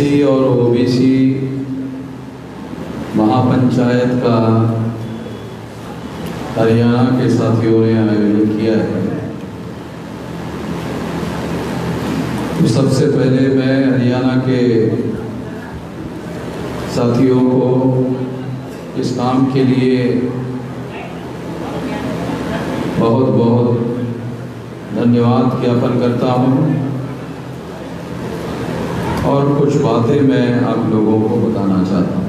SC और OBC महापंचायत का हरियाणा के साथियों ने आयोजन किया है। तो सबसे पहले मैं हरियाणा के साथियों को इस काम के लिए बहुत बहुत धन्यवाद ज्ञापन करता हूँ और कुछ बातें मैं आप लोगों को बताना चाहता हूँ।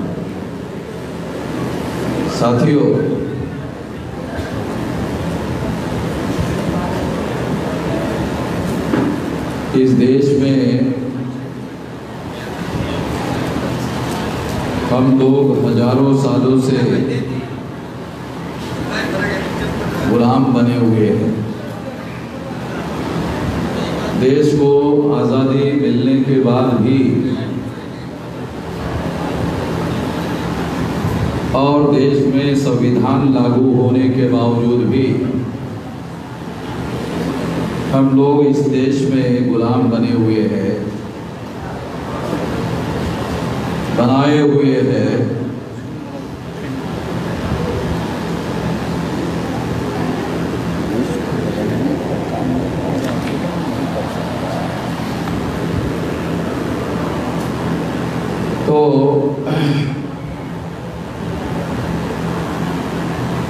साथियों, इस देश में हम लोग हजारों सालों से गुलाम बने हुए हैं। देश को आज़ादी मिलने के बाद भी और देश में संविधान लागू होने के बावजूद भी हम लोग इस देश में गुलाम बने हुए हैं, बनाए हुए हैं। तो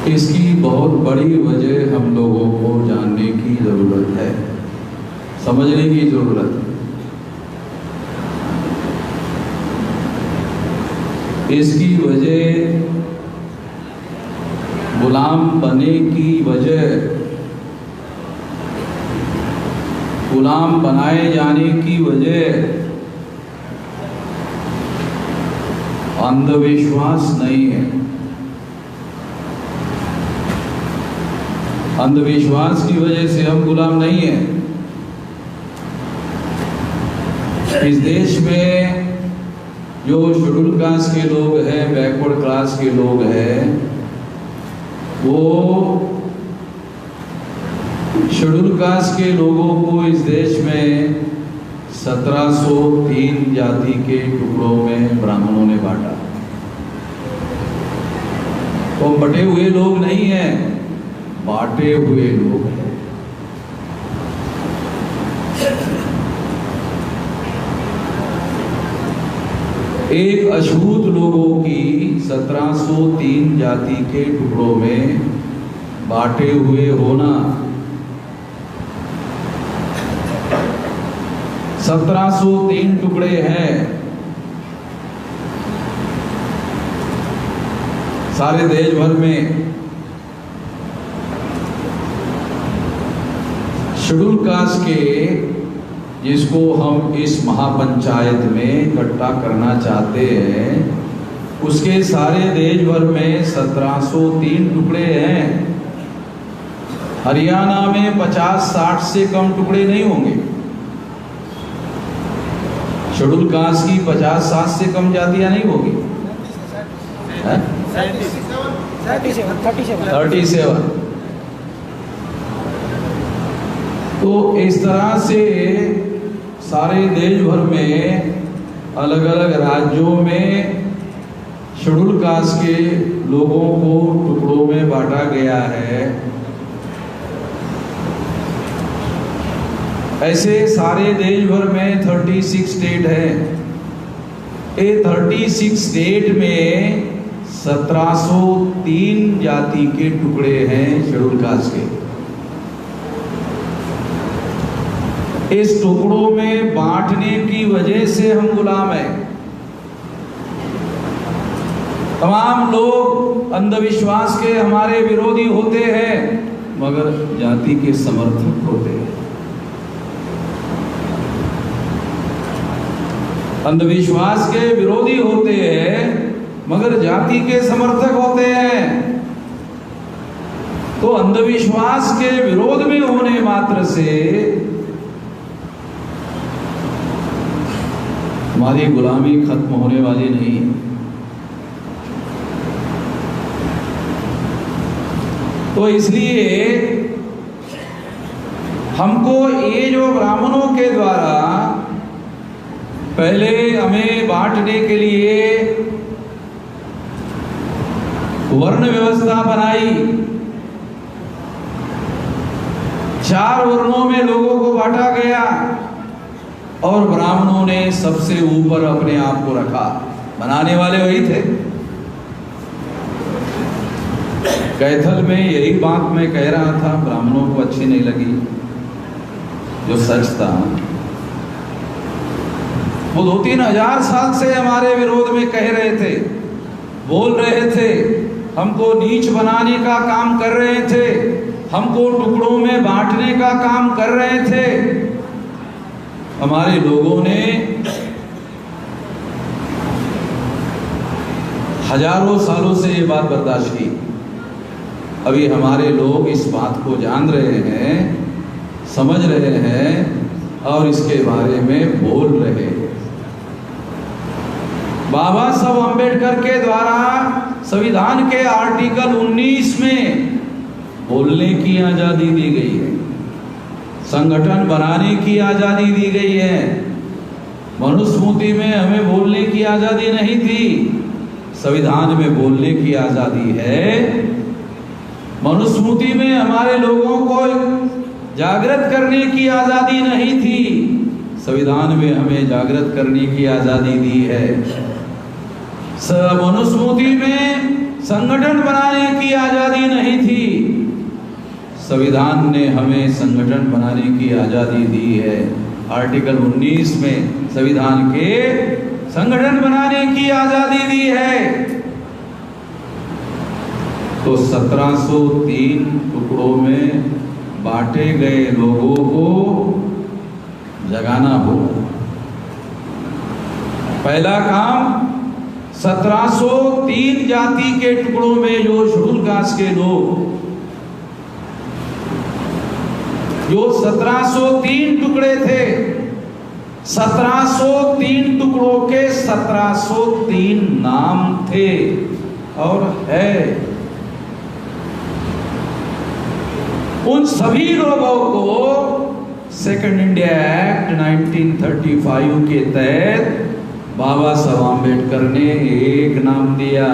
इसकी बहुत बड़ी वजह हम लोगों को जानने की ज़रूरत है, समझने की ज़रूरत है। इसकी वजह, गुलाम बने की वजह, गुलाम बनाए जाने की वजह अंधविश्वास नहीं है। अंधविश्वास की वजह से हम गुलाम नहीं हैं। इस देश में जो शेड्यूल कास्ट के लोग हैं, बैकवर्ड क्लास के लोग हैं, वो शेड्यूल कास्ट के लोगों को इस देश में 1703 जाति के टुकड़ों में ब्राह्मणों ने बांटा। तो बटे हुए लोग नहीं हैं, बांटे हुए लोग हैं। एक अछूत लोगों की 1703 जाति के टुकड़ों में बांटे हुए होना, 1703 टुकड़े हैं। सारे देश भर में शेड्यूल कास्ट के, जिसको हम इस महापंचायत में इकट्ठा करना चाहते हैं, उसके सारे देश भर में 1703 टुकड़े हैं। हरियाणा में 50-60 से कम टुकड़े नहीं होंगे। शेड्यूल कास्ट की 50-60 से कम जातियां नहीं होगी। 37। तो इस तरह से सारे देश भर में अलग अलग राज्यों में शेड्यूल कास्ट के लोगों को टुकड़ों में बांटा गया है। ऐसे सारे देश भर में 36 स्टेट है। ये 36 स्टेट में 1703 जाति के टुकड़े हैं शेड्यूल कास्ट के। इस टुकड़ों में बांटने की वजह से हम गुलाम हैं। तमाम लोग अंधविश्वास के हमारे विरोधी होते हैं, मगर जाति के समर्थक होते हैं। अंधविश्वास के विरोधी होते हैं, मगर जाति के समर्थक होते हैं। तो अंधविश्वास के विरोध में होने मात्र से हमारी गुलामी खत्म होने वाली नहीं। तो इसलिए हमको ये जो ब्राह्मणों के द्वारा पहले हमें बांटने के लिए वर्ण व्यवस्था बनाई। 4 वर्णों में लोगों को बांटा गया और ब्राह्मणों ने सबसे ऊपर अपने आप को रखा। बनाने वाले वही थे। कैथल में यही बात मैं कह रहा था, ब्राह्मणों को अच्छी नहीं लगी, जो सच था। वो 2-3 हजार साल से हमारे विरोध में कह रहे थे, बोल रहे थे, हमको नीच बनाने का काम कर रहे थे, हमको टुकड़ों में बांटने का काम कर रहे थे। हमारे लोगों ने हजारों सालों से ये बात बर्दाश्त की। अभी हमारे लोग इस बात को जान रहे हैं, समझ रहे हैं और इसके बारे में बोल रहे हैं। बाबा साहब अम्बेडकर के द्वारा संविधान के आर्टिकल 19 में बोलने की आजादी दी गई है, संगठन बनाने की आजादी दी गई है। मनुस्मृति में हमें बोलने की आजादी नहीं थी, संविधान में बोलने की आजादी है। मनुस्मृति में हमारे लोगों को जागृत करने की आजादी नहीं थी, संविधान में हमें जागृत करने की आजादी दी है। मनुस्मृति में संगठन बनाने की आजादी नहीं थी, संविधान ने हमें संगठन बनाने की आजादी दी है। आर्टिकल 19 में संविधान के संगठन बनाने की आजादी दी है। तो 1703 टुकड़ों में बांटे गए लोगों को जगाना होगा। पहला काम 1703 जाति के टुकड़ों में जो शेड्यूल कास्ट के लोग, जो 1703 टुकड़े थे, 1703 टुकड़ों के 1703 नाम थे और है। उन सभी लोगों को सेकंड इंडिया एक्ट 1935 के तहत बाबा साहब आम्बेडकर ने एक नाम दिया,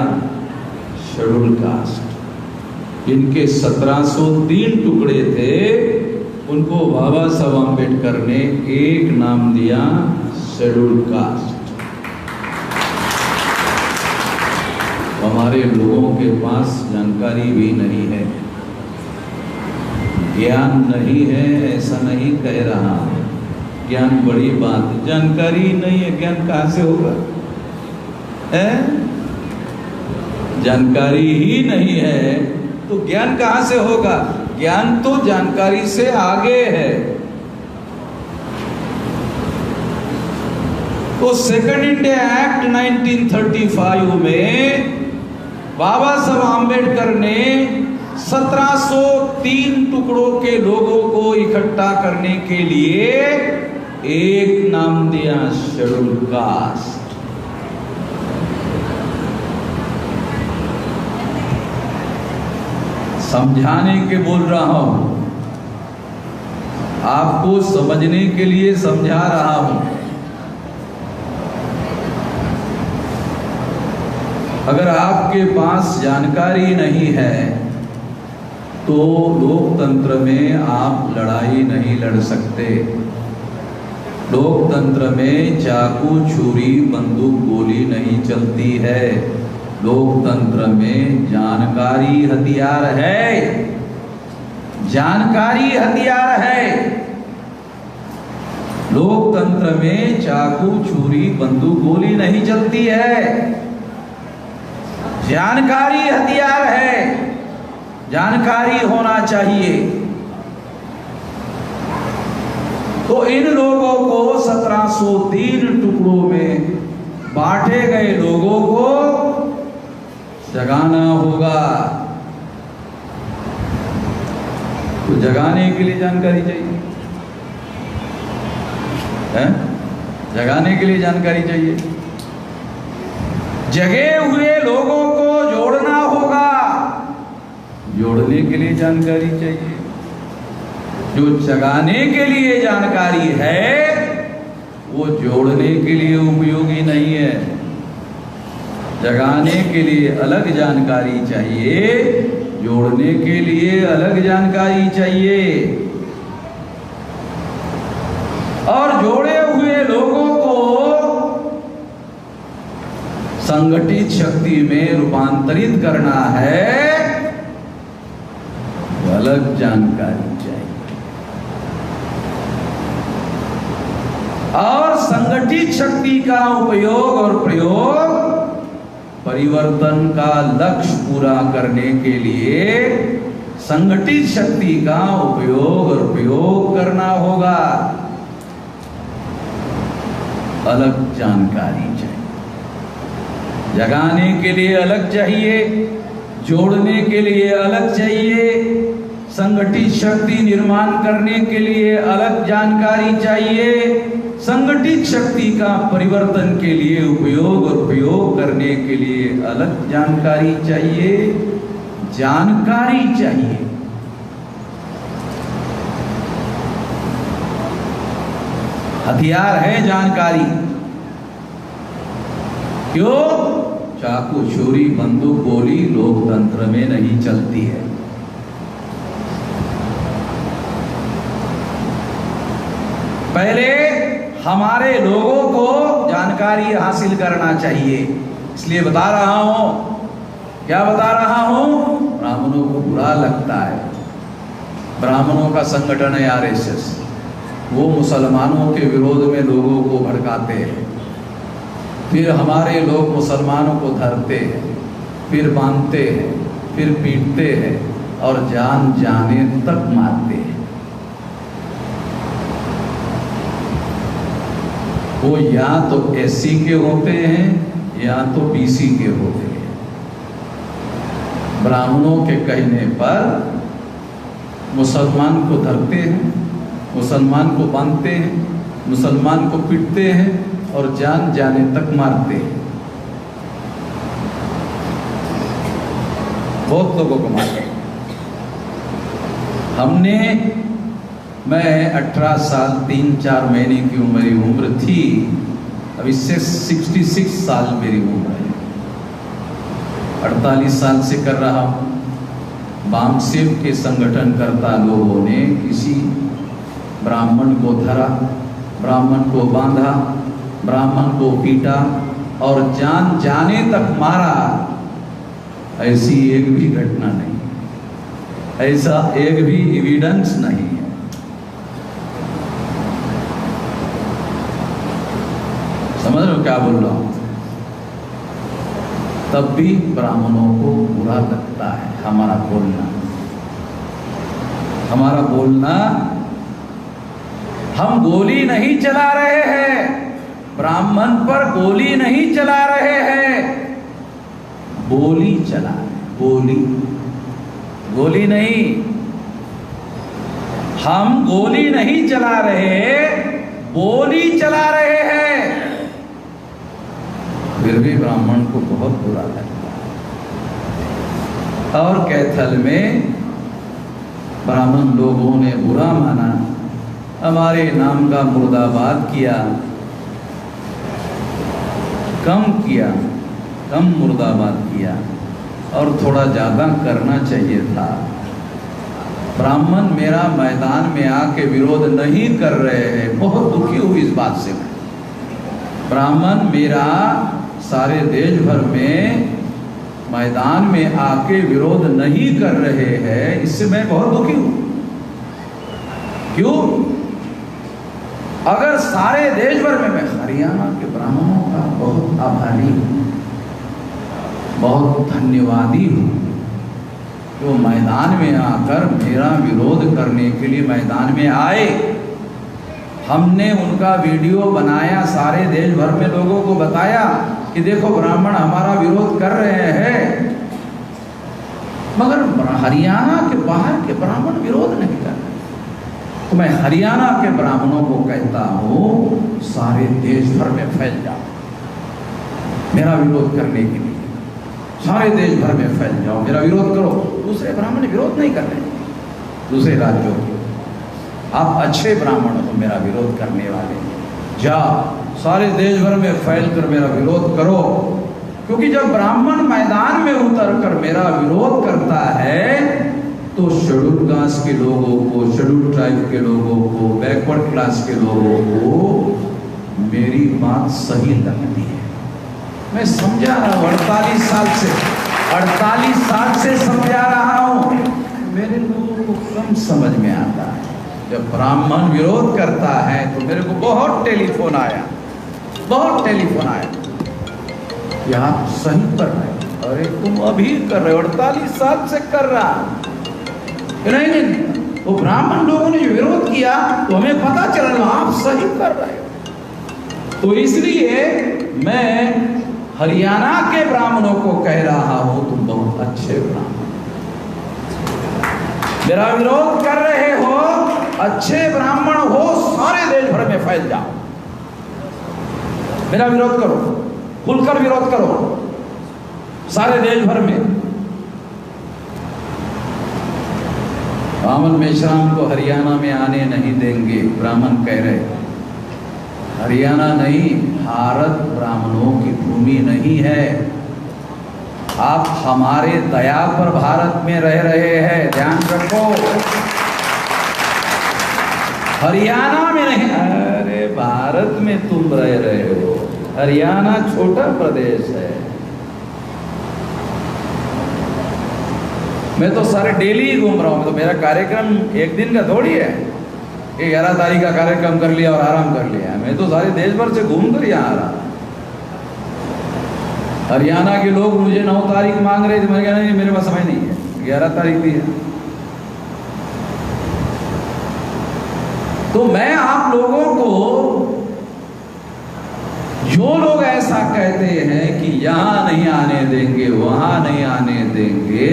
शेड्यूल कास्ट। जिनके 1703 टुकड़े थे उनको बाबा साहब आम्बेडकर ने एक नाम दिया, शेड्यूल कास्ट। हमारे लोगों के पास जानकारी भी नहीं है, ज्ञान नहीं है, ऐसा नहीं कह रहा। ज्ञान बड़ी बात है, जानकारी नहीं है, ज्ञान कहां से होगा? जानकारी ही नहीं है तो ज्ञान कहां से होगा? ज्ञान तो जानकारी से आगे है। तो सेकंड इंडिया एक्ट 1935 में बाबा साहब आम्बेडकर ने 1703 टुकड़ों के लोगों को इकट्ठा करने के लिए एक नाम दिया, शेड्यूल कास्ट। समझाने के बोल रहा हूं, आपको समझने के लिए समझा रहा हूं। अगर आपके पास जानकारी नहीं है तो लोकतंत्र में आप लड़ाई नहीं लड़ सकते। लोकतंत्र में चाकू, छुरी, बंदूक, गोली नहीं चलती है। लोकतंत्र में जानकारी हथियार है, जानकारी हथियार है। लोकतंत्र में चाकू, छुरी, बंदूक, गोली नहीं चलती है, जानकारी हथियार है। जानकारी होना चाहिए। तो इन लोगों को 1703 टुकड़ों में बांटे गए लोगों को जगाना होगा। तो जगाने के लिए जानकारी चाहिए, है? जगाने के लिए जानकारी चाहिए। जगे हुए लोगों को जोड़ना होगा, जोड़ने के लिए जानकारी चाहिए। जो जगाने के लिए जानकारी है वो जोड़ने के लिए उपयोगी नहीं है। जगाने के लिए अलग जानकारी चाहिए, जोड़ने के लिए अलग जानकारी चाहिए। और जोड़े हुए लोगों को संगठित शक्ति में रूपांतरित करना है, तो अलग जानकारी चाहिए। और संगठित शक्ति का उपयोग और प्रयोग परिवर्तन का लक्ष्य पूरा करने के लिए संगठित शक्ति का उपयोग और प्रयोग करना होगा। अलग जानकारी चाहिए, जगाने के लिए अलग चाहिए, जोड़ने के लिए अलग चाहिए, संगठित शक्ति निर्माण करने के लिए अलग जानकारी चाहिए, संगठित शक्ति का परिवर्तन के लिए उपयोग और प्रयोग करने के लिए अलग जानकारी चाहिए। जानकारी चाहिए। हथियार है जानकारी। क्यों? चाकू छुरी बंदूक गोली लोकतंत्र में नहीं चलती है। पहले हमारे लोगों को जानकारी हासिल करना चाहिए। इसलिए बता रहा हूं। क्या बता रहा हूं? ब्राह्मणों को बुरा लगता है। ब्राह्मणों का संगठन है आरएसएस। वो मुसलमानों के विरोध में लोगों को भड़काते हैं, फिर हमारे लोग मुसलमानों को धरते हैं, फिर बांधते हैं, फिर पीटते हैं और जान जाने तक मारते हैं। वो या तो एससी के होते हैं या तो बीसी के होते हैं। ब्राह्मणों के कहने पर मुसलमान को धरते हैं, मुसलमान को बांधते हैं, मुसलमान को पीटते हैं और जान जाने तक मारते हैं। बहुत लोगों को मारते हैं। हमने मैं 18 साल 3-4 महीने की मेरी उम्र थी। अब इससे 66 साल मेरी उम्र है। 48 साल से कर रहा हूँ। वामसेव के संगठनकर्ता लोगों ने किसी ब्राह्मण को धरा, ब्राह्मण को बांधा, ब्राह्मण को पीटा और जान जाने तक मारा। ऐसी एक भी घटना नहीं, ऐसा एक भी एविडेंस नहीं है। समझ रहे हो क्या बोल रहा हूं? तब भी ब्राह्मणों को बुरा लगता है हमारा बोलना। हमारा बोलना, हम गोली नहीं चला रहे हैं, ब्राह्मण पर गोली नहीं चला रहे हैं, बोली चला रहे। बोली, गोली नहीं। हम गोली नहीं चला रहे, बोली चला रहे हैं। फिर भी ब्राह्मण को बहुत बुरा लगता है। और कैथल में ब्राह्मण लोगों ने बुरा माना, हमारे नाम का मुर्दाबाद किया, कम मुर्दाबाद किया और थोड़ा ज़्यादा करना चाहिए था। ब्राह्मण मेरा मैदान में आके विरोध नहीं कर रहे हैं। बहुत दुखी हुई इस बात से। ब्राह्मण मेरा सारे देश भर में मैदान में आके विरोध नहीं कर रहे हैं, इससे मैं बहुत दुखी हूं। क्यों? अगर सारे देश भर में, मैं हरियाणा के ब्राह्मणों का बहुत आभारी हूं, बहुत धन्यवादी हूं, जो मैदान में आकर मेरा विरोध करने के लिए मैदान में आए। हमने उनका वीडियो बनाया, सारे देश भर में लोगों को बताया कि देखो ब्राह्मण हमारा विरोध कर रहे हैं, मगर हरियाणा के बाहर के ब्राह्मण विरोध नहीं कर रहे। तो मैं हरियाणा के ब्राह्मणों को कहता हूं, सारे देश भर में फैल जाओ मेरा विरोध करने के लिए। सारे देश भर में फैल जाओ, मेरा विरोध करो। दूसरे ब्राह्मण विरोध नहीं कर रहे, दूसरे राज्यों के। आप अच्छे ब्राह्मण हो, मेरा विरोध करने वाले। जाओ सारे देश भर में फैल कर मेरा विरोध करो, क्योंकि जब ब्राह्मण मैदान में उतर कर मेरा विरोध करता है तो शेड्यूल कास्ट के लोगों को, शेड्यूल ट्राइब के लोगों को, बैकवर्ड क्लास के लोगों को मेरी बात सही लगती है। मैं समझा रहा हूँ 48 साल से समझा रहा हूँ, मेरे लोगों को कम समझ में आता है। जब ब्राह्मण विरोध करता है तो मेरे को बहुत टेलीफोन आया कि आप सही कर रहे हो। अरे तुम अभी कर रहे हो, 48 साल से कर रहा। नहीं, वो ब्राह्मण लोगों ने जो विरोध किया तो हमें पता चला आप सही कर रहे हो। तो इसलिए मैं हरियाणा के ब्राह्मणों को कह रहा हूं तुम बहुत अच्छे ब्राह्मण, मेरा विरोध कर रहे हो, अच्छे ब्राह्मण हो, सारे देश भर में फैल जाओ, मेरा विरोध करो, खुलकर विरोध करो सारे देश भर में। वामन मेश्राम को हरियाणा में आने नहीं देंगे, ब्राह्मण कह रहे। हरियाणा नहीं, भारत ब्राह्मणों की भूमि नहीं है। आप हमारे दया पर भारत में रह रहे हैं, ध्यान रखो। हरियाणा में नहीं, अरे भारत में तुम रह रहे हो। हरियाणा छोटा प्रदेश है। मैं तो सारे डेली ही घूम रहा हूं, तो मेरा कार्यक्रम एक दिन का थोड़ी है। 11 तारीख का कार्यक्रम कर लिया और आराम कर लिया। मैं तो सारे देश भर से घूम कर यहाँ आ रहा। हरियाणा के लोग मुझे 9 तारीख मांग रहे थे, मैंने कहा नहीं मेरे पास समय नहीं है, 11 तारीख भी है। तो मैं आप लोगों को, जो लोग ऐसा कहते हैं कि यहां नहीं आने देंगे, वहां नहीं आने देंगे,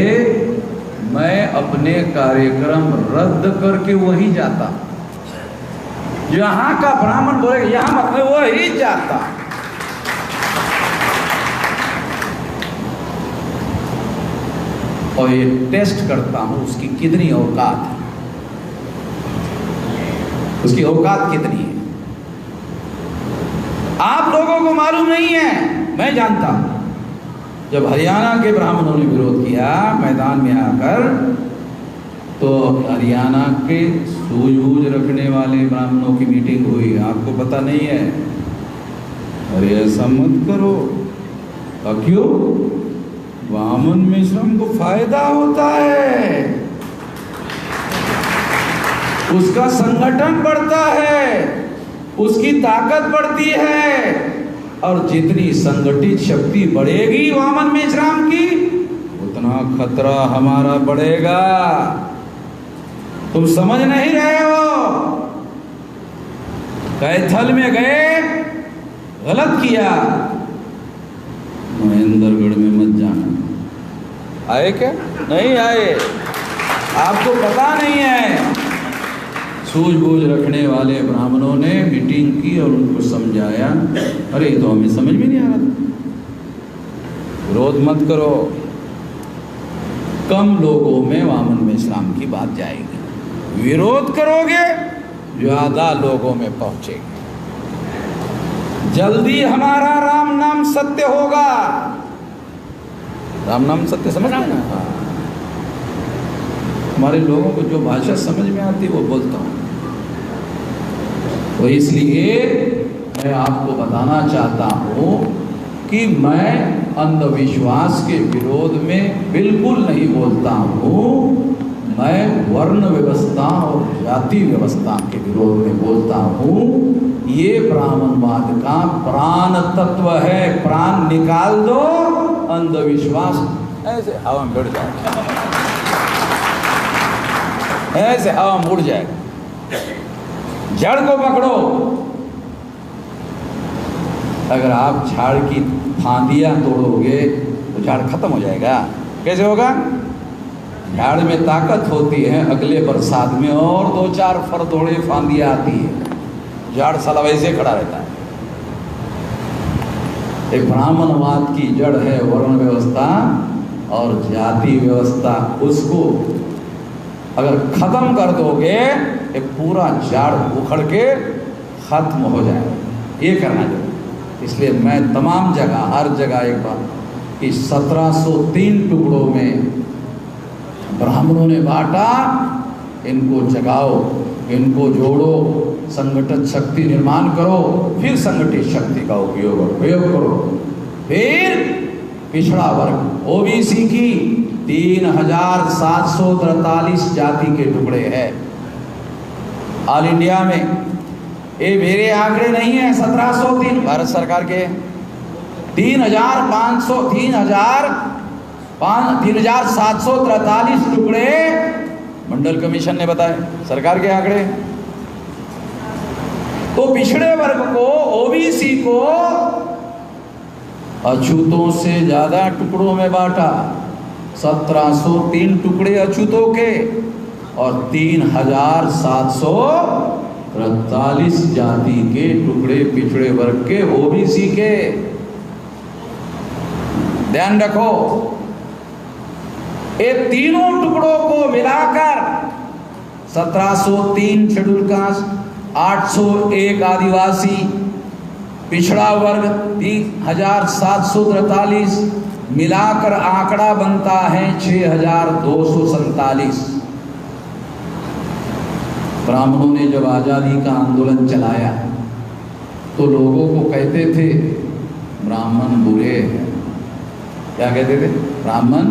मैं अपने कार्यक्रम रद्द करके वहीं जाता। जहां का ब्राह्मण बोलेगा यहां मत, मैं वही जाता। और ये टेस्ट करता हूं उसकी कितनी औकात है, उसकी औकात कितनी है। आप लोगों को मालूम नहीं है, मैं जानता हूं। जब हरियाणा के ब्राह्मणों ने विरोध किया मैदान में आकर, तो हरियाणा के सूझबूझ रखने वाले ब्राह्मणों की मीटिंग हुई। आपको पता नहीं है? अरे ऐसा मत करो। क्यों? वामन मिश्रम को फायदा होता है, उसका संगठन बढ़ता है, उसकी ताकत बढ़ती है, और जितनी संगठित शक्ति बढ़ेगी वामन मेश्राम की, उतना खतरा हमारा बढ़ेगा। तुम समझ नहीं रहे हो। कैथल में गए, गलत किया, महेंद्रगढ़ में मत जाना। आए क्या? नहीं आए, आपको पता नहीं है। सूझबूझ रखने वाले ब्राह्मणों ने मीटिंग की और उनको समझाया। अरे तो हमें समझ में नहीं आ रहा था। विरोध मत करो, कम लोगों में वामन मेश्राम की बात जाएगी। विरोध करोगे ज्यादा लोगों में पहुंचेगी। जल्दी हमारा राम नाम सत्य होगा। राम नाम सत्य समझ में ना? हमारे लोगों को जो भाषा समझ में आती है वो बोलता हूँ। तो इसलिए मैं आपको बताना चाहता हूँ कि मैं अंधविश्वास के विरोध में बिल्कुल नहीं बोलता हूँ। मैं वर्ण व्यवस्था और जाति व्यवस्था के विरोध में बोलता हूँ। ये ब्राह्मणवाद का प्राण तत्व है। प्राण निकाल दो, अंधविश्वास ऐसे हवा में उड़ जाएगा, ऐसे हवा में उड़ जाएगा। जड़ को पकड़ो। अगर आप झाड़ की फांदियां तोड़ोगे तो झाड़ खत्म हो जाएगा। कैसे होगा? झाड़ में ताकत होती है, अगले बरसात में और 2-4 फरदोड़े फांदियां आती है, झाड़ साला वैसे खड़ा रहता है। एक ब्राह्मणवाद की जड़ है वर्ण व्यवस्था और जाति व्यवस्था। उसको अगर खत्म कर दोगे, एक पूरा झाड़ उखड़ के खत्म हो जाएगा। ये करना जरूरी। इसलिए मैं तमाम जगह, हर जगह एक बात कि 1703 टुकड़ों में ब्राह्मणों ने बांटा, इनको जगाओ, इनको जोड़ो, संगठित शक्ति निर्माण करो, फिर संगठित शक्ति का उपयोग करो। फिर पिछड़ा वर्ग ओबीसी की 3743 जाति के टुकड़े हैं ऑल इंडिया में। ये मेरे आंकड़े नहीं है, 1703 भारत सरकार के 3743 टुकड़े मंडल कमीशन ने बताए, सरकार के आंकड़े। तो पिछड़े वर्ग को, ओबीसी को अछूतों से ज्यादा टुकड़ों में बांटा। 1703 टुकड़े अछूतों के और 3743 जाति के टुकड़े पिछड़े वर्ग के, ओबीसी के। ध्यान रखो, ये तीनों टुकड़ों को मिलाकर 1703 शेड्यूल कास्ट, 801 आदिवासी, पिछड़ा वर्ग 3743 मिलाकर आंकड़ा बनता है 6247। ब्राह्मणों ने जब आजादी का आंदोलन चलाया तो लोगों को कहते थे ब्राह्मण बुरे हैं। क्या कहते थे? ब्राह्मण।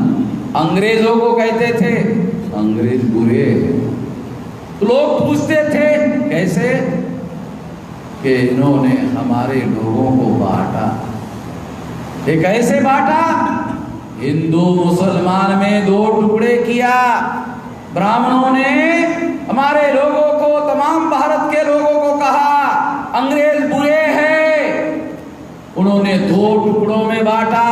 अंग्रेजों को कहते थे अंग्रेज बुरे हैं। तो लोग पूछते थे कैसे? कि इन्होंने हमारे लोगों को बांटा। ये कैसे बांटा? हिंदू मुसलमान में 2 टुकड़े किया। ब्राह्मणों ने हमारे लोगों को, तमाम भारत के लोगों को कहा अंग्रेज बुरे हैं, उन्होंने 2 टुकड़ों में बांटा।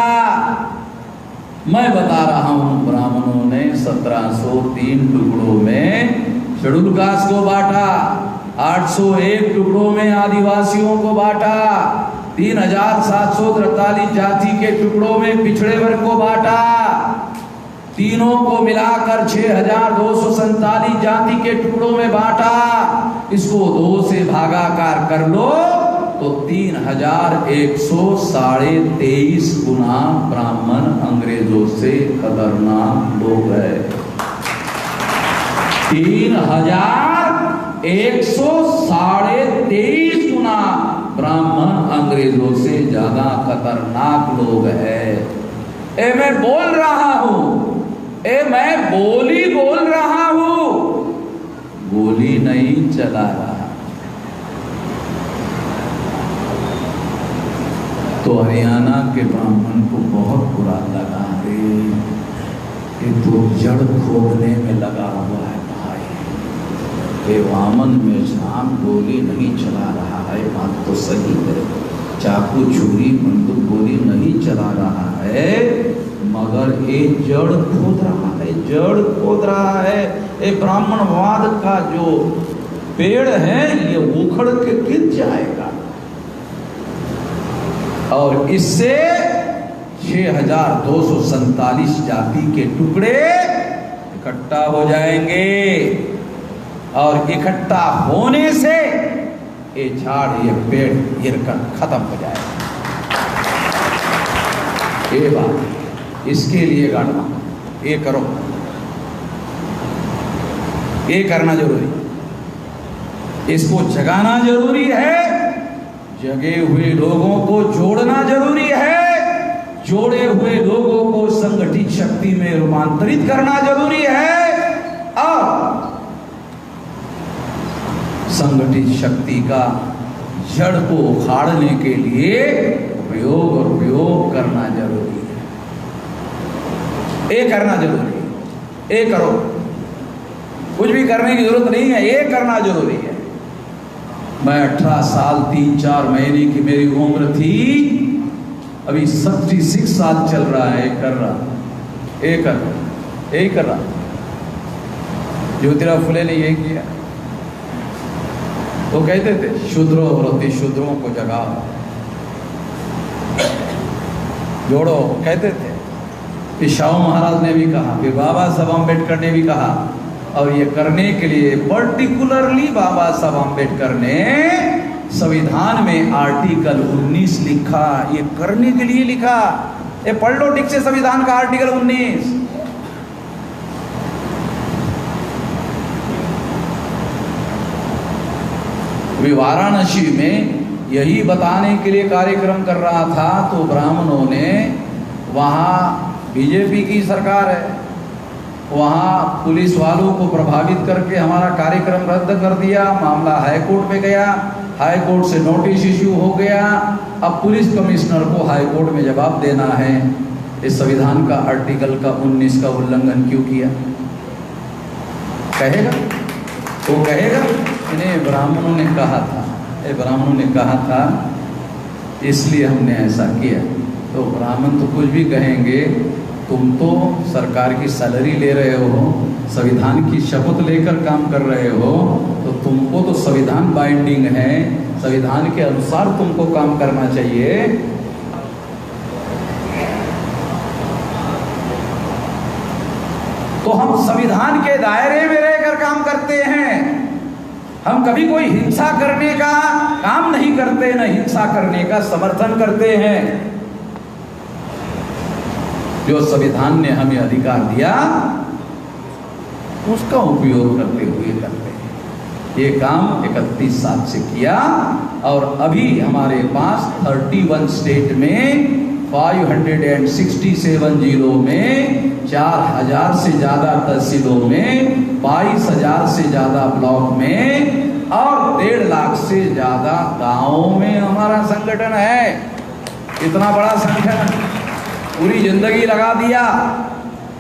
मैं बता रहा हूं, ब्राह्मणों ने 1703 टुकड़ों में शेड्यूल कास्ट को बांटा, 801 टुकड़ों में आदिवासियों को बांटा, 3743 जाति के टुकड़ों में पिछड़े वर्ग को बांटा, तीनों को मिलाकर 6247 जाति के टुकड़ों में बांटा। इसको 2 से भागाकार कर लो तो 3123 गुना ब्राह्मण अंग्रेजों से खतरनाक लोग हैं। 3123 गुना ब्राह्मण अंग्रेजों से ज्यादा खतरनाक लोग हैं। मैं बोल रहा हूं, मैं बोल रहा हूं, गोली नहीं चला रहा। तो हरियाणा के ब्राह्मण को बहुत बुरा लगा, कि तो जड़ खोदने में लगा हुआ है भाई। ये वामन में शाम गोली नहीं चला रहा है, बात तो सही है, चाकू छुरी बंदूक गोली नहीं चला रहा है, मगर ये जड़ खोद रहा है, जड़ खोद रहा है। ये ब्राह्मणवाद का जो पेड़ है ये उखड़ के गिर जाएगा और इससे 6247 जाति के टुकड़े इकट्ठा हो जाएंगे और इकट्ठा होने से ये झाड़, ये पेड़ गिरकर खत्म हो जाएगा। ये बात, इसके लिए गाना ये करो, ये करना जरूरी, इसको जगाना जरूरी है, जगे हुए लोगों को जोड़ना जरूरी है, जोड़े हुए लोगों को संगठित शक्ति में रूपांतरित करना जरूरी है और संगठित शक्ति का जड़ को उखाड़ने के लिए उपयोग करना जरूरी है। ये करना जरूरी है, ये करो, कुछ भी करने की जरूरत नहीं है, ये करना जरूरी है। मैं 18 साल 3-4 महीने की मेरी उम्र थी, अभी 66 साल चल रहा है, कर रहा, यही कर रहा। ज्योतिराव फुले ने यही किया। वो कहते थे शूद्रो व्रति, शूद्रों को जगाओ, जोड़ो, कहते थे। फिर शाहू महाराज ने भी कहा, फिर बाबा साहब अम्बेडकर ने भी कहा, और ये करने के लिए पर्टिकुलरली बाबा साहब अम्बेडकर ने संविधान में आर्टिकल 19 लिखा, ये करने के लिए लिखा। ये पढ़ लो ठीक से संविधान का आर्टिकल 19। अभी वाराणसी में यही बताने के लिए कार्यक्रम कर रहा था, तो ब्राह्मणों ने, वहाँ बीजेपी की सरकार है, वहाँ पुलिस वालों को प्रभावित करके हमारा कार्यक्रम रद्द कर दिया। मामला हाईकोर्ट में गया, हाईकोर्ट से नोटिस इश्यू हो गया। अब पुलिस कमिश्नर को हाईकोर्ट में जवाब देना है, इस संविधान का आर्टिकल का 19 का उल्लंघन क्यों किया। कहेगा वो कहेगा इन्हें ब्राह्मणों ने कहा था, ये ब्राह्मणों ने कहा था इसलिए हमने ऐसा किया। तो ब्राह्मण तो कुछ भी कहेंगे, तुम तो सरकार की सैलरी ले रहे हो, संविधान की शपथ लेकर काम कर रहे हो, तो तुमको तो संविधान बाइंडिंग है, संविधान के अनुसार तुमको काम करना चाहिए। तो हम संविधान के दायरे में रहकर काम करते हैं। हम कभी कोई हिंसा करने का काम नहीं करते, न हिंसा करने का समर्थन करते हैं। जो संविधान ने हमें अधिकार दिया उसका उपयोग करते हुए करते हैं। ये काम 31/7 से किया और अभी हमारे पास 31 स्टेट में 567 जिलों में 4000 से ज्यादा तहसीलों में 22,000 से ज्यादा ब्लॉक में और 1.5 लाख से ज्यादा गांवों में हमारा संगठन है। इतना बड़ा संगठन, पूरी जिंदगी लगा दिया।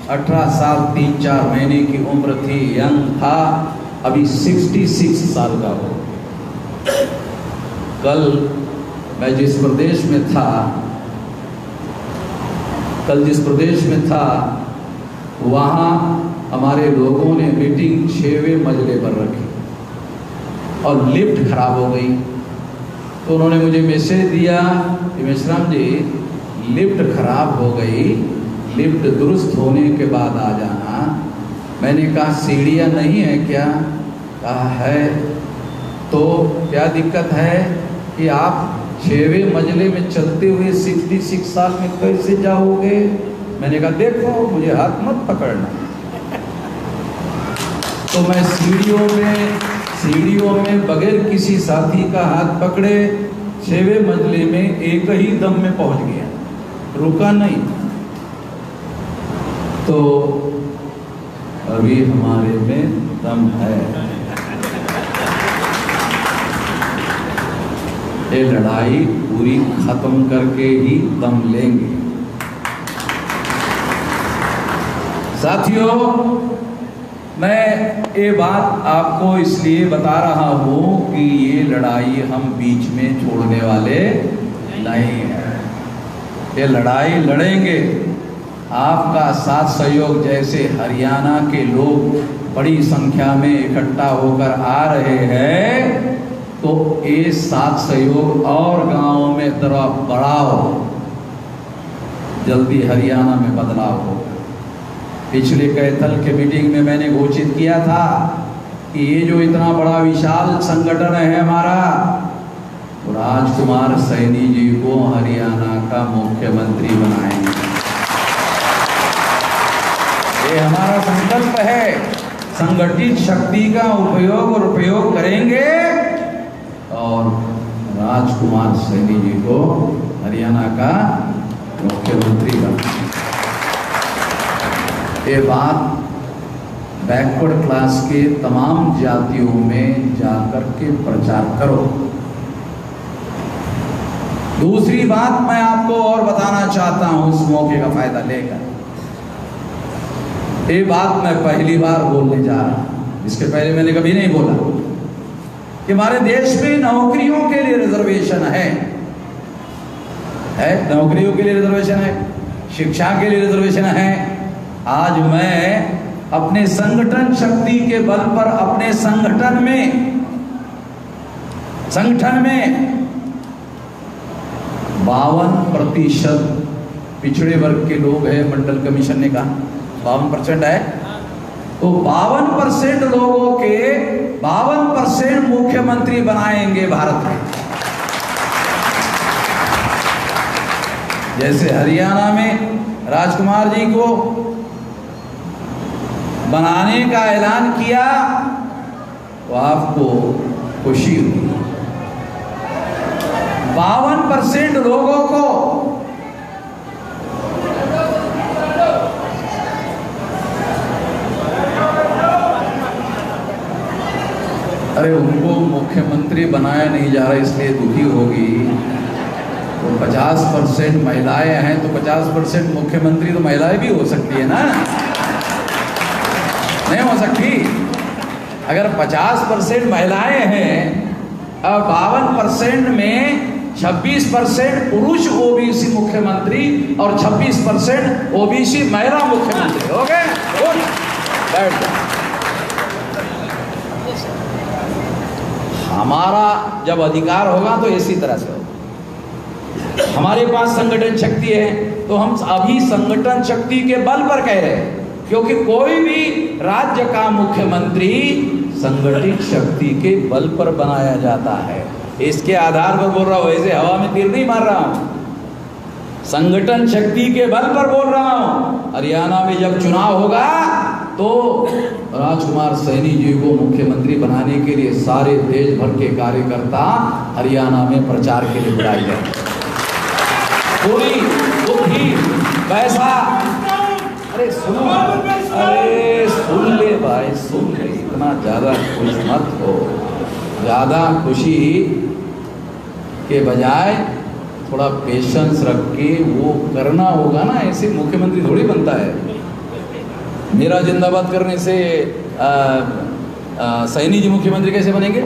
18 साल 3-4 महीने की उम्र थी, यंग था, अभी 66 साल का हो। कल मैं जिस प्रदेश में था वहाँ हमारे लोगों ने मीटिंग 6वें मंजिले पर रखी और लिफ्ट खराब हो गई। तो उन्होंने मुझे मैसेज दिया कि मेश्राम जी लिफ्ट खराब हो गई, लिफ्ट दुरुस्त होने के बाद आ जाना। मैंने कहा सीढ़ियाँ नहीं है क्या? कहा है। तो क्या दिक्कत है कि आप 6वें मंजिले में चलते हुए 66 साल में कैसे जाओगे? मैंने कहा देखो मुझे हाथ मत पकड़ना। तो मैं सीढ़ियों में बगैर किसी साथी का हाथ पकड़े 6वें मंजिले में एक ही दम में पहुंच गया, रुका नहीं। तो अभी हमारे में दम है। ये लड़ाई पूरी खत्म करके ही दम लेंगे। साथियों, मैं ये बात आपको इसलिए बता रहा हूं कि ये लड़ाई हम बीच में छोड़ने वाले नहीं हैं। ये लड़ाई लड़ेंगे। आपका साथ सहयोग, जैसे हरियाणा के लोग बड़ी संख्या में इकट्ठा होकर आ रहे हैं, तो ये साथ सहयोग और गांवों में तरफ बढ़ाओ, जल्दी हरियाणा में बदलाव होगा। पिछले कैथल के मीटिंग में मैंने घोषित किया था कि ये जो इतना बड़ा विशाल संगठन है हमारा, राजकुमार सैनी जी को हरियाणा का मुख्यमंत्री बनाएंगे। ये हमारा संकल्प है। संगठित शक्ति का उपयोग करेंगे और राजकुमार सैनी जी को हरियाणा का मुख्यमंत्री बनाएंगे। ये बात बैकवर्ड क्लास के तमाम जातियों में जाकर के प्रचार करो। दूसरी बात मैं आपको और बताना चाहता हूं इस मौके का फायदा लेकर। ये बात मैं पहली बार बोलने जा रहा हूं, इसके पहले मैंने कभी नहीं बोला कि हमारे देश में नौकरियों के लिए रिजर्वेशन है। नौकरियों के लिए रिजर्वेशन है, शिक्षा के लिए रिजर्वेशन है। आज मैं अपने संगठन शक्ति के बल पर अपने संगठन में 52% पिछड़े वर्ग के लोग हैं। मंडल कमीशन ने कहा 52% है। तो 52% लोगों के 52% मुख्यमंत्री बनाएंगे भारत में। जैसे हरियाणा में राजकुमार जी को बनाने का ऐलान किया तो आपको खुशी हुई। 52% लोगों को अरे उनको मुख्यमंत्री बनाया नहीं जा रहा इसलिए दुखी होगी। तो 50% महिलाएं हैं तो 50% मुख्यमंत्री तो महिलाएं भी हो सकती है ना, नहीं हो सकती? अगर 50% महिलाएं हैं और 52% में 26% पुरुष ओबीसी मुख्यमंत्री और 26% ओबीसी महिला मुख्यमंत्री हो गए। बैठ जाओ। हमारा जब अधिकार होगा तो इसी तरह से होगा। हमारे पास संगठन शक्ति है तो हम अभी संगठन शक्ति के बल पर कह रहे हैं, क्योंकि कोई भी राज्य का मुख्यमंत्री संगठित शक्ति के बल पर बनाया जाता है। इसके आधार पर बोल रहा हूं, ऐसे हवा में तीर नहीं मार रहा हूं, संगठन शक्ति के बल पर बोल रहा हूं। हरियाणा में जब चुनाव होगा तो राजकुमार सैनी जी को मुख्यमंत्री बनाने के लिए सारे देश भर के कार्यकर्ता हरियाणा में प्रचार के लिए बुलाए गए। पूरी बुद्धि पैसा, अरे सुनो, अरे सुन ले भाई, सुन ले, इतना ज्यादा खुश मत हो। ज्यादा खुशी के बजाय थोड़ा पेशेंस रख के वो करना होगा ना। ऐसे मुख्यमंत्री थोड़ी बनता है। मेरा जिंदाबाद करने से सैनी जी मुख्यमंत्री कैसे बनेंगे?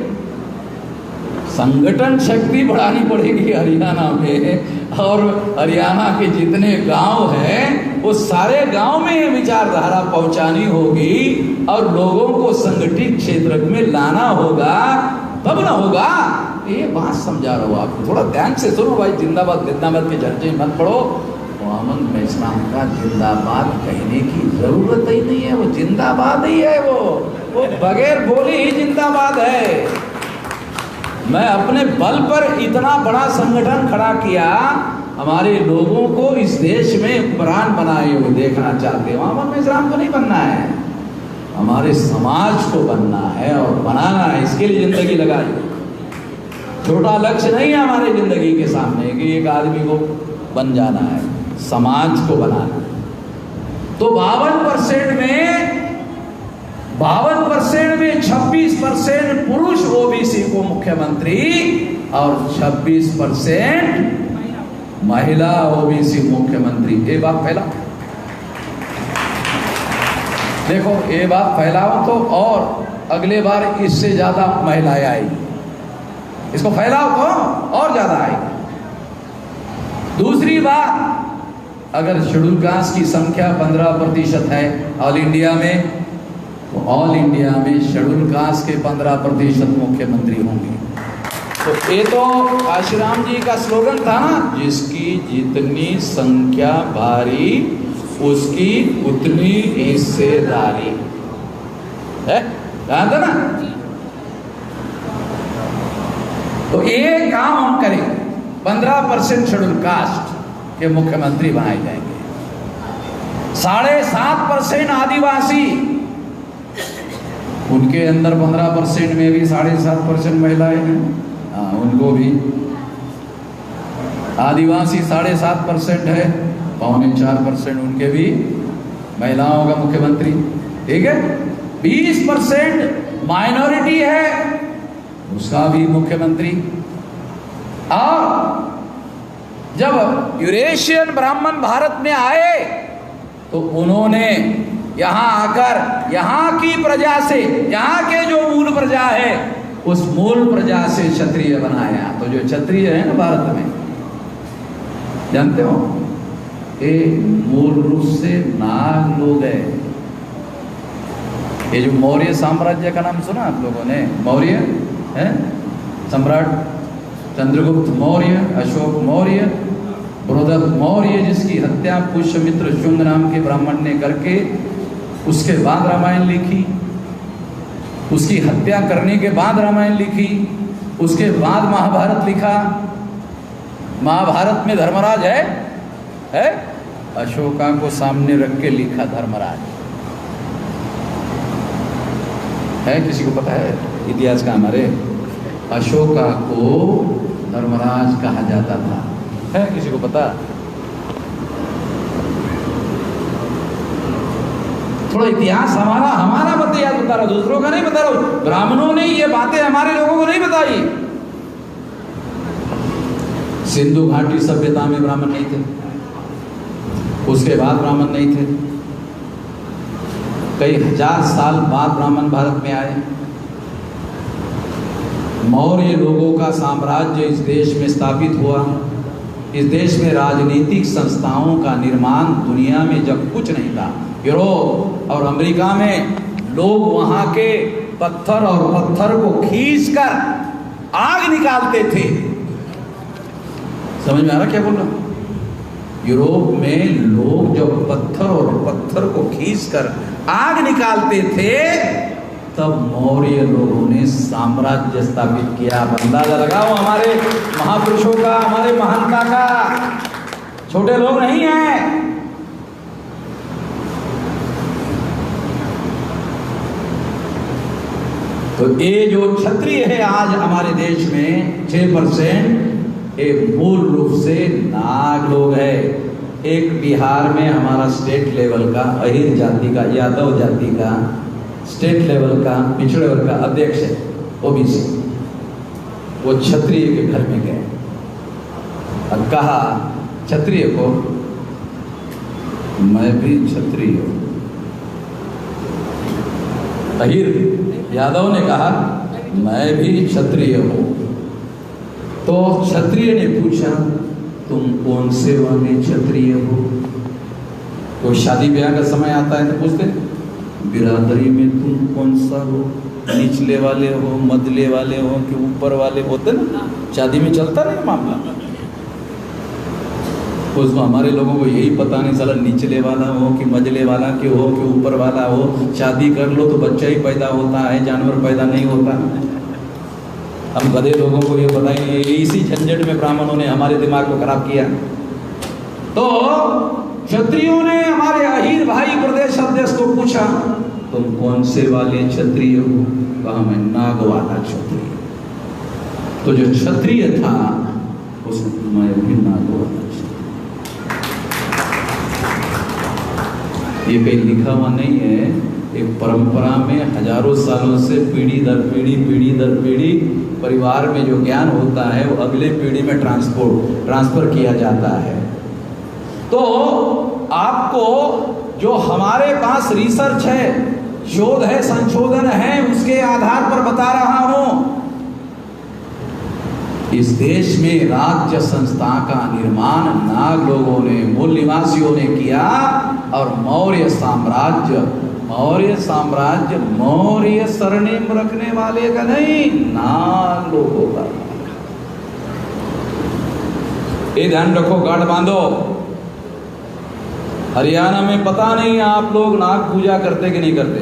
संगठन शक्ति बढ़ानी पड़ेगी हरियाणा में, और हरियाणा के जितने गांव हैं वो सारे गांव में ये विचारधारा पहुंचानी होगी और लोगों को संगठित क्षेत्र में लाना होगा, तब ना होगा। ये बात समझा रहा हूँ आपको, थोड़ा ध्यान से सुनो भाई। जिंदाबाद जिंदाबाद के चर्चे मत पढ़ो। मोहम्मद मैसराम का जिंदाबाद कहने की जरूरत ही नहीं है, वो जिंदाबाद ही है। वो बगैर बोले ही जिंदाबाद है। मैं अपने बल पर इतना बड़ा संगठन खड़ा किया, हमारे लोगों को इस देश में प्राण बनाए हुए देखना चाहते हैं। मोहम्मद मैसराम को नहीं बनना है, हमारे समाज को बनना है और बनाना है। इसके लिए जिंदगी लगाई। छोटा लक्ष्य नहीं है हमारे जिंदगी के सामने कि एक आदमी को बन जाना है, समाज को बनाना है। तो 52% में 26% पुरुष ओबीसी को मुख्यमंत्री और 26% महिला ओबीसी मुख्यमंत्री। ये बात फैला, देखो ये बात फैलाओ तो और अगले बार इससे ज्यादा महिलाएं आएगी। इसको फैलाओ तो और ज्यादा आएगी। दूसरी बात, अगर शेड्यूल कास्ट की संख्या 15% है ऑल इंडिया में, तो ऑल इंडिया में शेड्यूल कास्ट के 15% मुख्यमंत्री होंगे। तो ये तो काशीराम जी का स्लोगन था ना, जिसकी जितनी संख्या भारी उसकी उतनी हिस्सेदारी है, कहा था ना। तो ये काम हम करेंगे, 15% शेड्यूल कास्ट के मुख्यमंत्री बनाए जाएंगे। 7.5% आदिवासी, उनके अंदर 15% में भी 7.5% महिलाएं हैं, उनको भी। आदिवासी 7.5% है, 4.25% उनके भी महिलाओं का मुख्यमंत्री। ठीक है, 20% माइनॉरिटी है, उसका भी मुख्यमंत्री। और जब यूरेशियन ब्राह्मण भारत में आए तो उन्होंने यहाँ आकर यहाँ की प्रजा से, यहाँ के जो मूल प्रजा है उस मूल प्रजा से क्षत्रिय बनाया। तो जो क्षत्रिय है ना भारत में, जानते हो, ये मूल रूप से नाग लोग है। ये जो मौर्य साम्राज्य का नाम सुना आप लोगों ने? मौर्य है, सम्राट चंद्रगुप्त मौर्य, अशोक मौर्य, बृहदत्त मौर्य, जिसकी हत्या पुष्यमित्र शुंग नाम के ब्राह्मण ने करके उसके बाद रामायण लिखी। उसकी हत्या करने के बाद रामायण लिखी, उसके बाद महाभारत लिखा। महाभारत में धर्मराज है? अशोका को सामने रख के लिखा धर्मराज है। किसी को पता है इतिहास का? हमारे अशोका को धर्मराज कहा जाता था, है किसी को पता? थोड़ा इतिहास हमारा बता रहा, दूसरों का नहीं बता रहा। ब्राह्मणों ने ये बातें हमारे लोगों को नहीं बताई। सिंधु घाटी सभ्यता में ब्राह्मण नहीं थे, उसके बाद ब्राह्मण नहीं थे, कई हजार साल बाद ब्राह्मण भारत में आए। मौर्य लोगों का साम्राज्य इस देश में स्थापित हुआ। इस देश में राजनीतिक संस्थाओं का निर्माण दुनिया में जब कुछ नहीं था। यूरोप और अमेरिका में लोग वहां के पत्थर और पत्थर को खींचकर आग निकालते थे। समझ में आ रहा क्या बोल रहा हूं? यूरोप में लोग जब पत्थर और पत्थर को खींचकर आग निकालते थे, तब मौर्य लोगों ने साम्राज्य स्थापित किया। अंदाजा लगाओ हमारे महापुरुषों का, हमारे महानता का, छोटे लोग नहीं हैं। तो ये जो क्षत्रिय है आज हमारे देश में 6%, ये मूल रूप से नाग लोग है। एक बिहार में हमारा स्टेट लेवल का अहिर जाति का, यादव जाति का स्टेट लेवल का पिछड़े वर्ग का अध्यक्ष है ओबीसी। वो क्षत्रिय के घर में गए और कहा क्षत्रिय को, मैं भी क्षत्रिय हूं। अहिर यादव ने कहा मैं भी क्षत्रिय हूं। तो क्षत्रिय ने पूछा तुम कौन से वाले क्षत्रिय हो? तो शादी ब्याह का समय आता है तो पूछते बिरादरी में तुम कौन सा हो, निचले वाले हो, मदले वाले हो कि ऊपर वाले होते ना, शादी में चलता नहीं मामला। उसको हमारे लोगों को यही पता नहीं चला निचले वाला हो कि मजले वाला कि हो कि ऊपर वाला हो। शादी कर लो तो बच्चा ही पैदा होता है, जानवर पैदा नहीं होता। हम गधे लोगों को ये पता ही नहीं। इसी झंझट में ब्राह्मणों ने हमारे दिमाग को खराब किया। तो क्षत्रियों ने हमारे अहीर भाई प्रदेश अध्यक्ष को पूछा तुम कौन से वाले क्षत्रिय हो? कहा मैं नाग वाला क्षत्रिय। तो जो क्षत्रिय था उसने मैं भी नाग वाला क्षत्रिय। ये कहीं लिखा हुआ नहीं है, एक परंपरा में हजारों सालों से पीढ़ी दर पीढ़ी परिवार में जो ज्ञान होता है वो अगले पीढ़ी में ट्रांसफर किया जाता है। तो आपको जो हमारे पास रिसर्च है, शोध है, संशोधन है, उसके आधार पर बता रहा हूं। इस देश में राज्य संस्था का निर्माण नाग लोगों ने, मूल निवासियों ने किया और मौर्य साम्राज्य मौर्य सरनेम रखने वाले का नहीं, नाग लोगों का। ये ध्यान रखो, गांठ बांधो। हरियाणा में पता नहीं आप लोग नाग पूजा करते कि नहीं करते?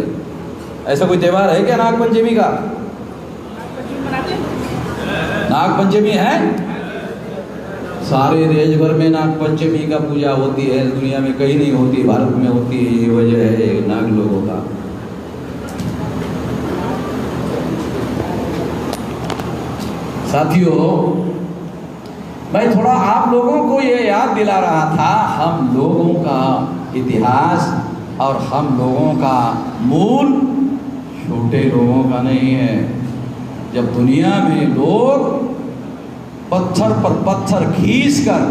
ऐसा कोई त्योहार है क्या नाग पंचमी का? नाग पंचमी है, सारे देश भर में नाग पंचमी का पूजा होती है। दुनिया में कहीं नहीं होती, भारत में होती है। ये वजह है नाग लोगों का। साथियों, मैं थोड़ा आप लोगों को ये याद दिला रहा था, हम लोगों का इतिहास और हम लोगों का मूल छोटे लोगों का नहीं है। जब दुनिया में लोग पत्थर पर पत्थर खींचकर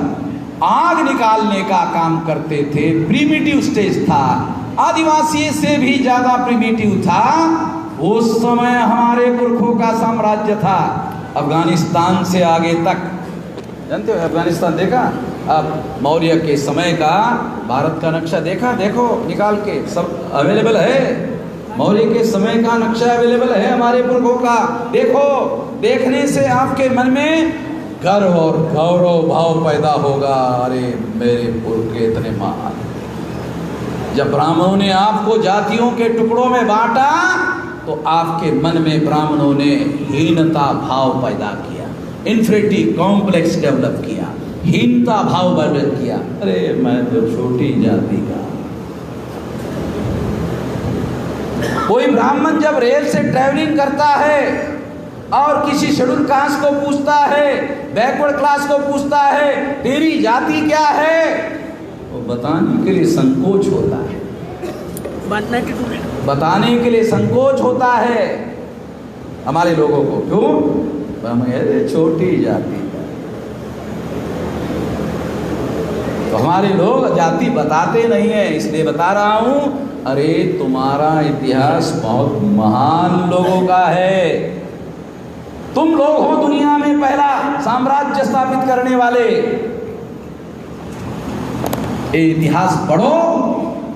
आग निकालने का काम करते थे, प्रिमिटिव स्टेज था, आदिवासी से भी ज्यादा प्रिमिटिव था। उस समय हमारे पुरखों का साम्राज्य था, अफगानिस्तान से आगे तक। जानते हो अफगानिस्तान देखा? अब मौर्य के समय का भारत का नक्शा देखा? देखो निकाल के, सब अवेलेबल है। मौर्य के समय का नक्शा अवेलेबल है हमारे पुरखों का। देखो, देखने से आपके मन में गर्व और गौरव भाव पैदा होगा। अरे मेरे पुरख इतने महान। जब ब्राह्मणों ने आपको जातियों के टुकड़ों में बांटा तो आपके मन में ब्राह्मणों ने हीनता भाव पैदा किया, इन्फिनिटी कॉम्प्लेक्स डेवलप किया, हीनता भाव डेवलप किया। अरे मैं तो छोटी जाति का। कोई ब्राह्मण जब रेल से ट्रैवलिंग करता है और किसी शेड्यूल कास्ट को पूछता है, बैकवर्ड क्लास को पूछता है, तेरी जाति क्या है, वो बताने के लिए संकोच होता है, बताने के लिए संकोच होता है हमारे लोगों को। क्यों? ब्राह्मण छोटी जाति। तो हमारे लोग जाति बताते नहीं है, इसलिए बता रहा हूं, अरे तुम्हारा इतिहास बहुत महान लोगों का है। तुम लोग हो दुनिया में पहला साम्राज्य स्थापित करने वाले। ये इतिहास पढ़ो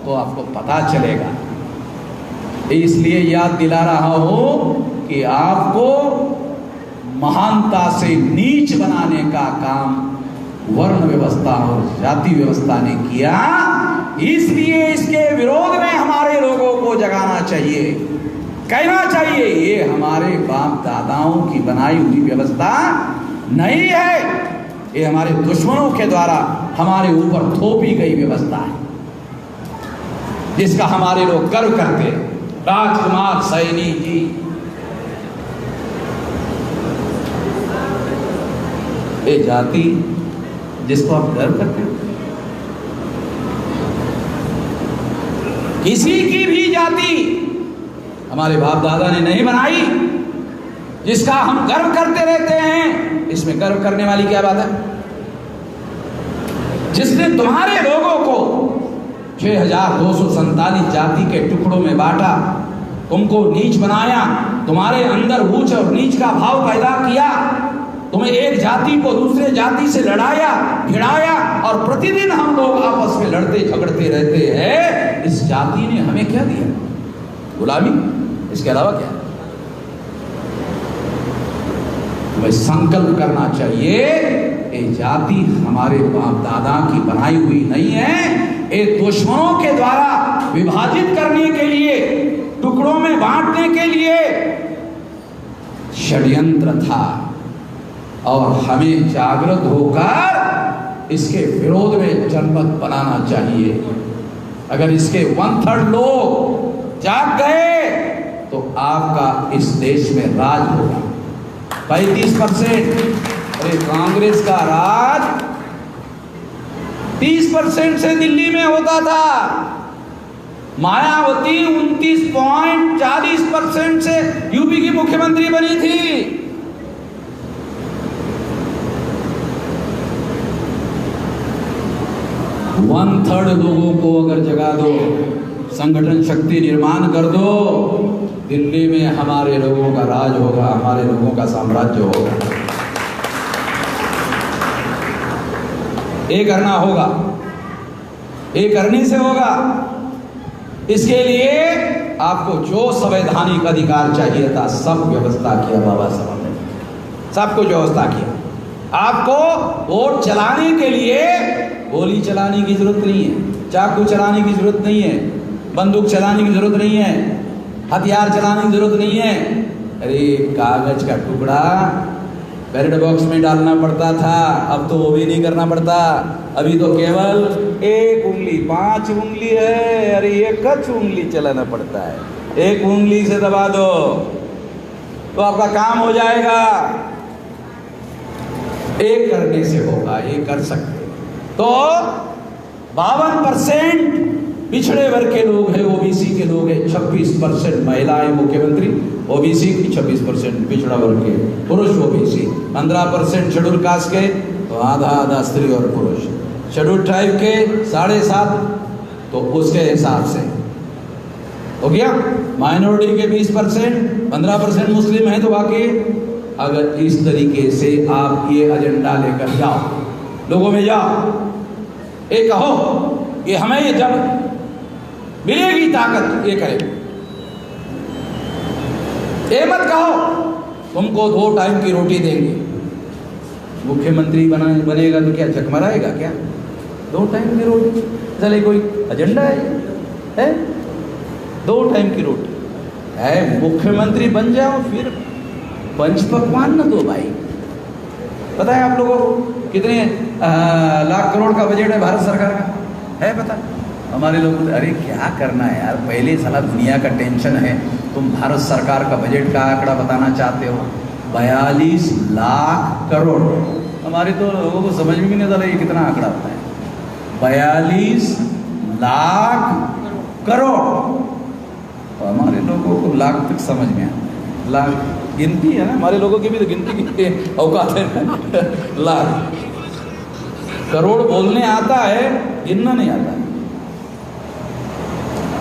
तो आपको पता चलेगा। इसलिए याद दिला रहा हूं कि आपको महानता से नीच बनाने का काम वर्ण व्यवस्था और जाति व्यवस्था ने किया। इसलिए इसके विरोध में हमारे लोगों को जगाना चाहिए, कहना चाहिए ये हमारे बाप दादाओं की बनाई हुई व्यवस्था नहीं है, ये हमारे दुश्मनों के द्वारा हमारे ऊपर थोपी गई व्यवस्था है, जिसका हमारे लोग गर्व करते हैं। राजकुमार सैनी जी ये जाति जिसको आप गर्व करते हो, किसी की भी जाति हमारे बाप दादा ने नहीं बनाई, जिसका हम गर्व करते रहते हैं। इसमें गर्व करने वाली क्या बात है? जिसने तुम्हारे लोगों को 6247 जाति के टुकड़ों में बांटा, तुमको नीच बनाया, तुम्हारे अंदर ऊंच और नीच का भाव पैदा किया, तुम्हें एक जाति को दूसरे जाति से लड़ाया भिड़ाया, और प्रतिदिन हम लोग आपस में लड़ते झगड़ते रहते हैं। इस जाति ने हमें क्या दिया? गुलामी, इसके अलावा क्या? तुम्हें संकल्प करना चाहिए, ये जाति हमारे बाप दादा की बनाई हुई नहीं है, ये दुश्मनों के द्वारा विभाजित करने के लिए, टुकड़ों में बांटने के लिए षड्यंत्र था। और हमें जागृत होकर इसके विरोध में जनमत बनाना चाहिए। अगर इसके 1/3 लोग जाग गए तो आपका इस देश में राज होगा। 35%, अरे कांग्रेस का राज 30% से दिल्ली में होता था। मायावती 29.40% से यूपी की मुख्यमंत्री बनी थी। वन-थर्ड लोगों को अगर जगा दो, संगठन शक्ति निर्माण कर दो, दिल्ली में हमारे लोगों का राज होगा, हमारे लोगों का साम्राज्य होगा। ये करना होगा, ये करने से होगा। इसके लिए आपको जो संवैधानिक अधिकार चाहिए था सब व्यवस्था किया बाबा साहब ने, सब कुछ व्यवस्था किया। आपको वोट चलाने के लिए गोली चलाने की जरूरत नहीं है, चाकू चलाने की जरूरत नहीं है, बंदूक चलाने की जरूरत नहीं है, हथियार चलाने की जरूरत नहीं है। अरे कागज का टुकड़ा बैलेट बॉक्स में डालना पड़ता था, अब तो वो भी नहीं करना पड़ता। अभी तो केवल 1 उंगली, 5 उंगली है, अरे 1 उंगली चलाना पड़ता है। 1 उंगली से दबा दो तो आपका काम हो जाएगा। एक करने से होगा, ये कर सकते। तो 52% पिछड़े वर्ग के लोग हैं, ओबीसी के लोग हैं, 26% महिलाएं मुख्यमंत्री, ओबीसी की 26% पिछड़ा वर्ग के पुरुष, ओबीसी 15% शेड्यूल कास्ट के, तो आधा स्त्री और पुरुष, शेड्यूल ट्राइब के 7.5, तो उसके हिसाब से हो गया। माइनॉरिटी के 20%, 15% मुस्लिम है, तो बाकी अगर इस तरीके से आप ये एजेंडा लेकर जाओ, लोगों में जाओ, ये कहो कि हमें ये जब मिलेगी ताकत ये करें। ये मत कहो तुमको 2 टाइम की रोटी देंगे, मुख्यमंत्री बनेगा तो क्या चकमराएगा क्या? 2 टाइम की रोटी, चले कोई एजेंडा है? 2 टाइम की रोटी है मुख्यमंत्री बन जाओ, फिर पंच पकवान न दो भाई। पता है आप लोगों को कितने लाख करोड़ का बजट है भारत सरकार का, है पता? हमारे लोग अरे क्या करना है यार, पहले साला दुनिया का टेंशन है, तुम भारत सरकार का बजट का आंकड़ा बताना चाहते हो 42 लाख करोड़। हमारे तो लोगों को समझ में भी नहीं आता ये कितना आंकड़ा होता है, 42 लाख करोड़। तो हमारे लोगों को लाख तक समझ में आता है, लाख गिनती है ना, हमारे लोगों की भी तो गिनती की औकात है लाख। करोड़ बोलने आता है, गिनना नहीं आता।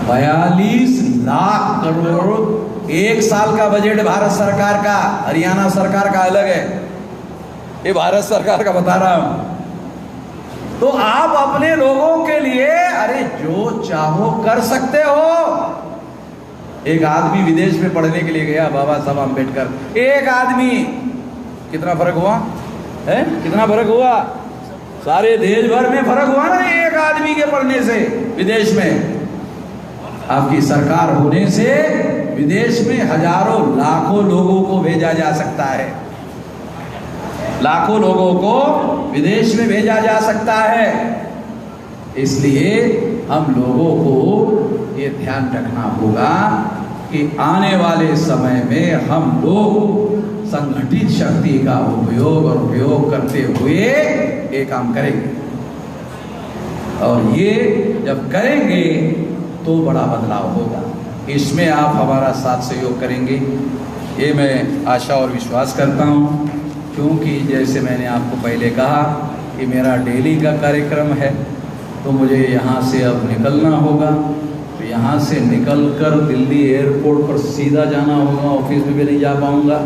42 लाख करोड़ एक साल का बजट भारत सरकार का, हरियाणा सरकार का अलग है, ये भारत सरकार का बता रहा हूं। तो आप अपने लोगों के लिए अरे जो चाहो कर सकते हो। एक आदमी विदेश में पढ़ने के लिए गया, बाबा साहब अम्बेडकर, एक आदमी, कितना फर्क हुआ है, कितना फर्क हुआ, सारे देश भर में फर्क हुआ ना एक आदमी के पढ़ने से विदेश में। आपकी सरकार होने से विदेश में हजारों लाखों लोगों को भेजा जा सकता है, लाखों लोगों को विदेश में भेजा जा सकता है। इसलिए हम लोगों को ये ध्यान रखना होगा कि आने वाले समय में हम लोग संगठित शक्ति का उपयोग और उपयोग करते हुए ये काम करेंगे, और ये जब करेंगे तो बड़ा बदलाव होगा। इसमें आप हमारा साथ सहयोग करेंगे, ये मैं आशा और विश्वास करता हूँ, क्योंकि जैसे मैंने आपको पहले कहा कि मेरा डेली का कार्यक्रम है, तो मुझे यहाँ से अब निकलना होगा। तो यहाँ से निकलकर दिल्ली एयरपोर्ट पर सीधा जाना होगा, ऑफिस में भी नहीं जा पाऊँगा,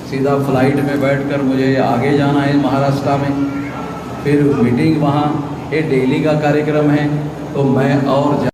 सीधा फ्लाइट में बैठकर मुझे आगे जाना है महाराष्ट्र में, फिर मीटिंग वहाँ, ये डेली का कार्यक्रम है। तो मैं और